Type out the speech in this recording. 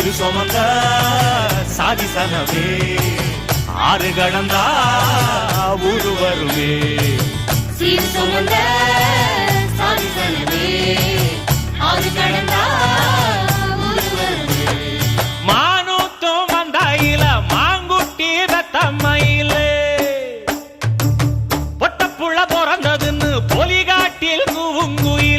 சிறு சுமந்த சாதிசனமே ஆறு கடந்தா ஊரு வருமே சீர் சுமந்த சாதிசனமே ஆறு கடந்தா ஊரு வருமே மானூத்தும் வந்தாயில மாங்குட்டி ரத்தம்மையில பொட்டப்புள்ள பிறந்ததுன்னு பொலிகாட்டில் கூவுங்குயில்